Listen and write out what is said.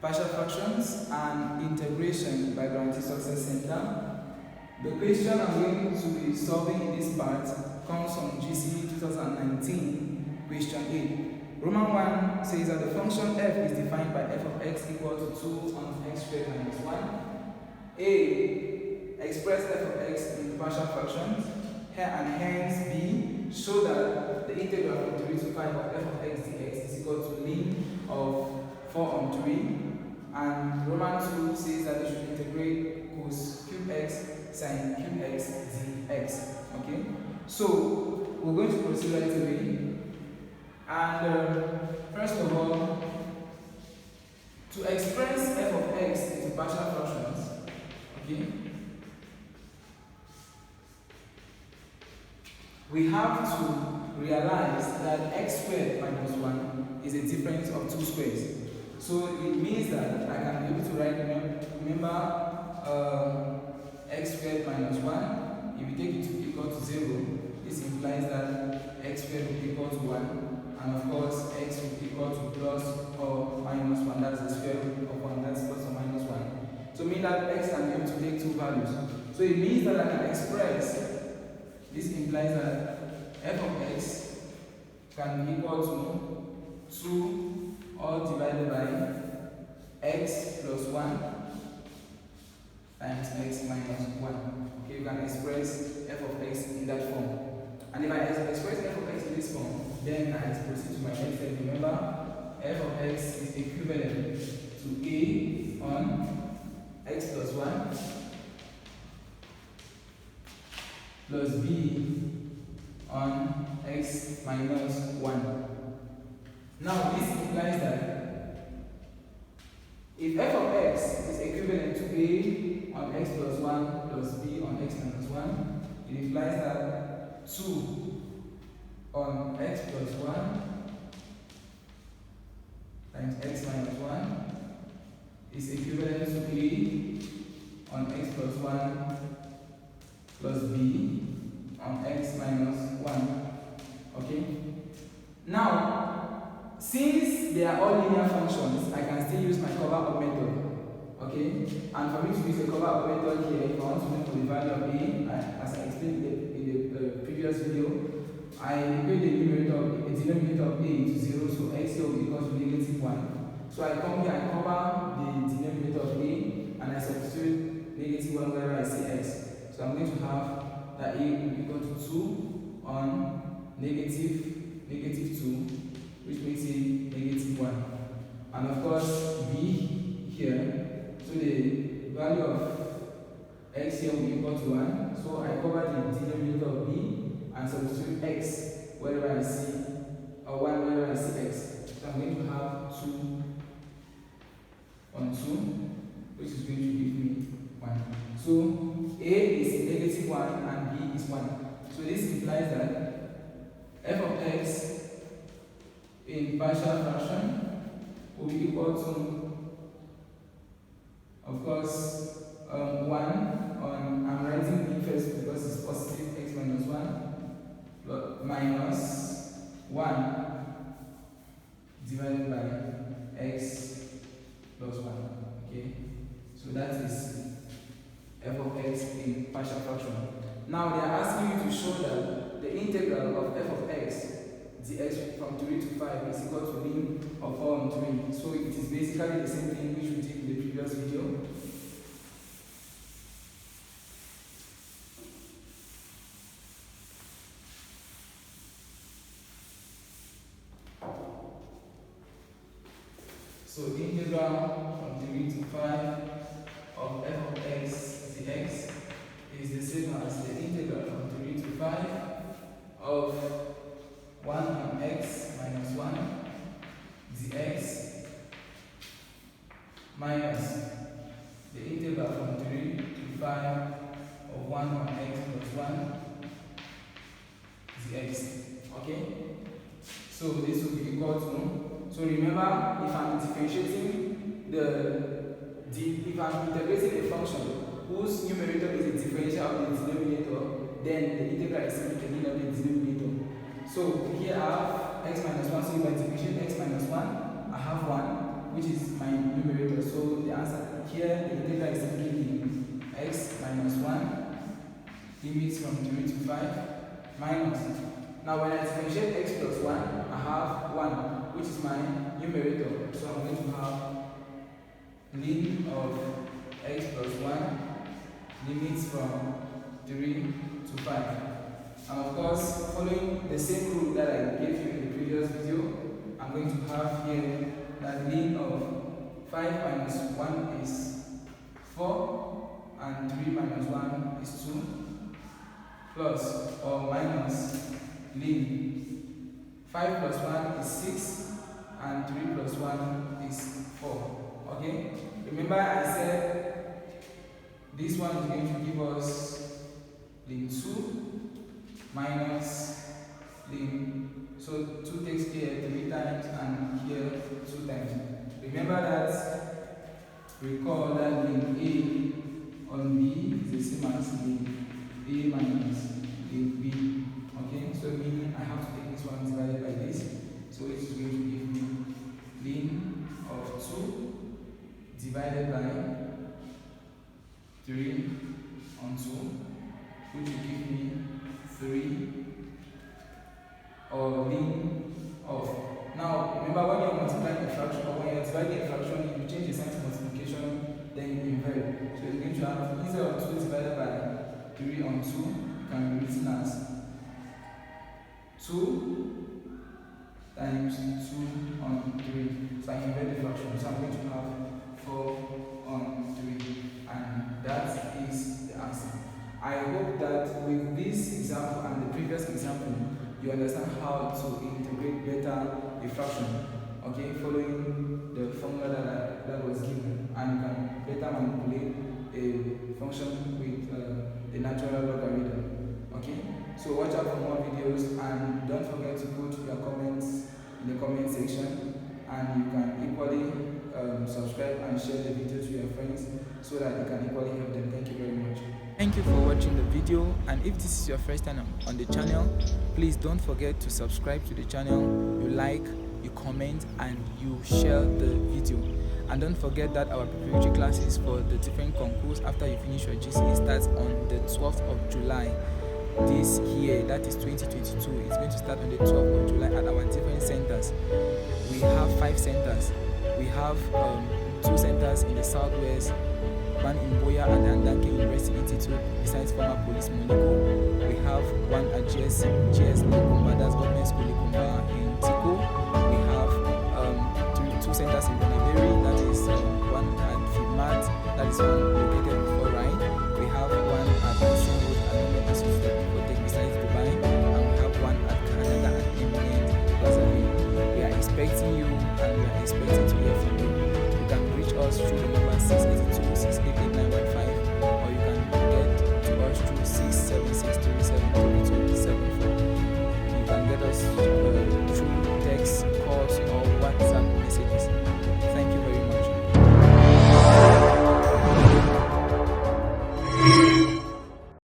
partial fractions and integration by Guarantee Success Center. The question I'm going to be solving in this part comes from GCE 2019, question 8. Roman 1 says that the function f is defined by f of x equal to 2 on x squared minus 1. A. Express f of x in partial fractions, and hence B. Show that the integral from 3 to 5 of f of x dx is equal to lim of 4 on 3. And Roman 2 says that we should integrate cos cube x sin cube x dx. Okay? So, we're going to proceed right away. And first of all, to express f of x into partial fractions, okay, we have to realize that x squared minus 1 is a difference of 2 squares. So it means that I can be able to write, remember x squared minus 1, if you take it to equal to 0, this implies that x squared will be equal to 1. And of course, x will be equal to plus or minus 1. That's the square root of 1. That's plus or minus 1. So mean that x can be able to take two values. So it means that I can express, this implies that f of x can be equal to 2 all divided by x plus 1 times x minus 1. Okay, you can express f of x in that form. And if I express f of x in this form, then I proceed to my next step. Remember, f of x is equivalent to a on x plus 1 plus b on x minus 1. Now, this implies that if f of x is equivalent to a on x plus 1 plus b on x minus 1, it implies that 2 on x plus 1 times x minus 1 is equivalent to a on x plus 1 plus b on x minus 1. Okay? Now, since they are all linear functions, I can still use my cover-up method. Okay? And for me to use a cover-up method here, if I want to look for the value of a, as I explained in the previous video, I equate the denominator of a to 0, so x here will be equal to -1. So I come here and cover the denominator of a, and I substitute -1 wherever I see x. So I'm going to have that a will be equal to 2 on negative 2, which makes it -1. And of course, b here, so the value of x here will be equal to 1. So I cover the denominator of b and substitute x wherever I see, or 1 wherever I see x. So I'm going to have 2 on 2, which is going to give me 1. So a is -1 and b is 1. So this implies that f of x in partial fraction will be equal to, of course, 1 on, I'm writing b first because it's positive x minus 1, minus 1 divided by x plus 1. Okay? So that is f of x in partial fraction. Now they are asking you to show that the integral of f of x dx from 3 to 5 is equal to lim of 4 on 3. So it is basically the same thing which we did in the previous video. So the integral from 3 to 5 of f of x dx is the same as the integral from 3 to 5 of 1 on x minus 1 dx minus the integral from 3 to 5 of 1 on x plus 1 dx. Okay? So this will be equal to, so remember, if I'm differentiating if I'm integrating a function whose numerator is a differential of the denominator, then the integral is taken of the denominator. So here I have x minus 1, so if I differentiate x minus 1, I have 1. which is my numerator. So the answer here, the integral is simply x minus 1, limits from 3 to 5, minus. Now when I differentiate x plus 1, I have 1, which is my numerator. So I'm going to have lim of x plus 1, limits from 3 to 5. And of course, following the same rule that I gave you in the previous video, I'm going to have here that lim of 5 minus 1 is 4, and 3 minus 1 is 2, plus or minus lim 5 plus 1 is 6, and 3 plus 1 is 4. Okay? Remember I said this one is going to give us lim 2 minus lim. So 2 takes here 3 times and here 2 times. Remember that, recall that lim A on B is the same as lim A minus lim B. Okay, so meaning I have to take this one divided by this. So it is going to give me lim of 2 divided by 3 on 2, which will give me 3, or lim of. Now remember, when you're multiplying a fraction, or when you're dividing a fraction, if you change the sign to multiplication, then you invert. So you're going to have, instead of 2 divided by 3 on 2, it can be written as 2 times 2 on 3. So I invert the fraction. So I'm going to have 4 on 3. And that is the answer. I hope that with this example and the previous example, you understand how to integrate better a fraction, okay, following the formula that was given, and you can better manipulate a function with the natural logarithm. Okay, so watch out for more videos, and don't forget to put your comments in the comment section, and you can equally subscribe and share the video to your friends so that you can equally help them. Thank you very much. Thank you for watching the video, and if this is your first time on the channel, please don't forget to subscribe to the channel, you like, you comment, and you share the video. And don't forget that our preparatory classes for the different concours after you finish your GCE starts on the 12th of July this year, that is 2022. It's going to start on the 12th of July at our different centers. We have 5 centers. We have 2 centers in the southwest, one in Boya and Andanke University Institute, besides former police Monico. We have one at GS Likumba, that's Government School Likumba in Tiko. We have 2 centers in Bonaveri, that is one at Fimat, that is one located before Rhine. We have one at Mission Road and Government Institute besides Dubai, and we have one at Canada and Eminent Brazzaville. We are expecting you, and we are expecting to hear from you. You can reach us through the number 682-688-915, or you can get to us through 676-37.